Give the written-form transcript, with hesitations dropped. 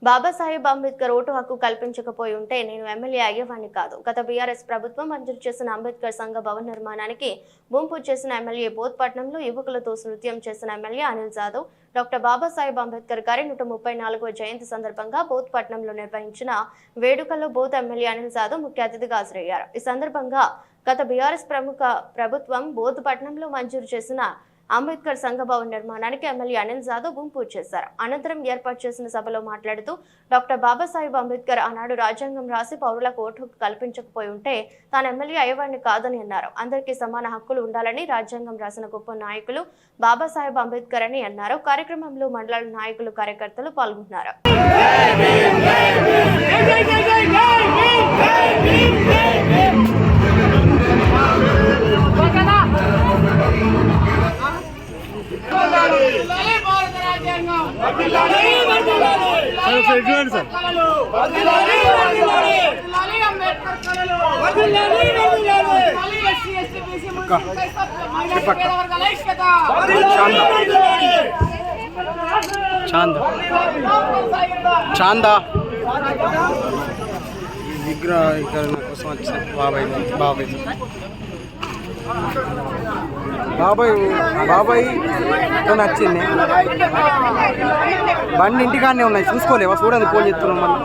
Babasaheb Ambedkar vote హక్కు కల్పించకపోయి ఉంటే నేను ఎమ్మెల్యే అయ్యేవాడిని కాదు. గత బీఆర్ఎస్ ప్రభుత్వం మంజూరు చేసిన అంబేద్కర్ సంఘ భవన నిర్మాణానికి భూమి పూజ చేసిన ఎమ్మెల్యే బోత్పట్నంలో యువకులతో నృత్యం చేసిన ఎమ్మెల్యే అనిల్ జాదవ్ డాక్టర్ బాబాసాహెబ్ అంబేద్కర్ గారి 134వ జయంతి సందర్భంగా బోత్పట్నంలో నిర్వహించిన వేడుకల్లో బోత్ ఎమ్మెల్యే అనిల్ జాదవ్ ముఖ్య అతిథిగా హాజరయ్యారు. ఈ సందర్భంగా గత బీఆర్ఎస్ ప్రభుత్వం బోత్పట్నంలో మంజూరు చేసిన అంబేద్కర్ సంఘ భవన నిర్మాణానికి ఎమ్మెల్యే అనిల్ జాదవ్ భూమి పూజ చేశారు. అనంతరం ఏర్పాటు చేసిన సభలో మాట్లాడుతూ డాక్టర్ బాబాసాహెబ్ అంబేద్కర్ ఆనాడు రాజ్యాంగం రాసి పౌరులకు ఓటు హక్కు కల్పించకపోయి ఉంటే తాను ఎమ్మెల్యే అయ్యేవాడిని కాదని అన్నారు. అందరికీ సమాన హక్కులు ఉండాలని రాజ్యాంగం రాసిన గొప్ప నాయకులు బాబాసాహెబ్ అంబేద్కర్ అని అన్నారు. కార్యక్రమంలో మండల నాయకులు కార్యకర్తలు పాల్గొన్నారు. చాందా విగ్రహ ఇక్కడ కోసం వచ్చాను. బాబాయ్ నచ్చింది. బండి ఇంటికాడనే ఉన్నాయి, చూసుకోలేవా? చూడండి, ఫోన్ చేస్తున్నాం మళ్ళీ.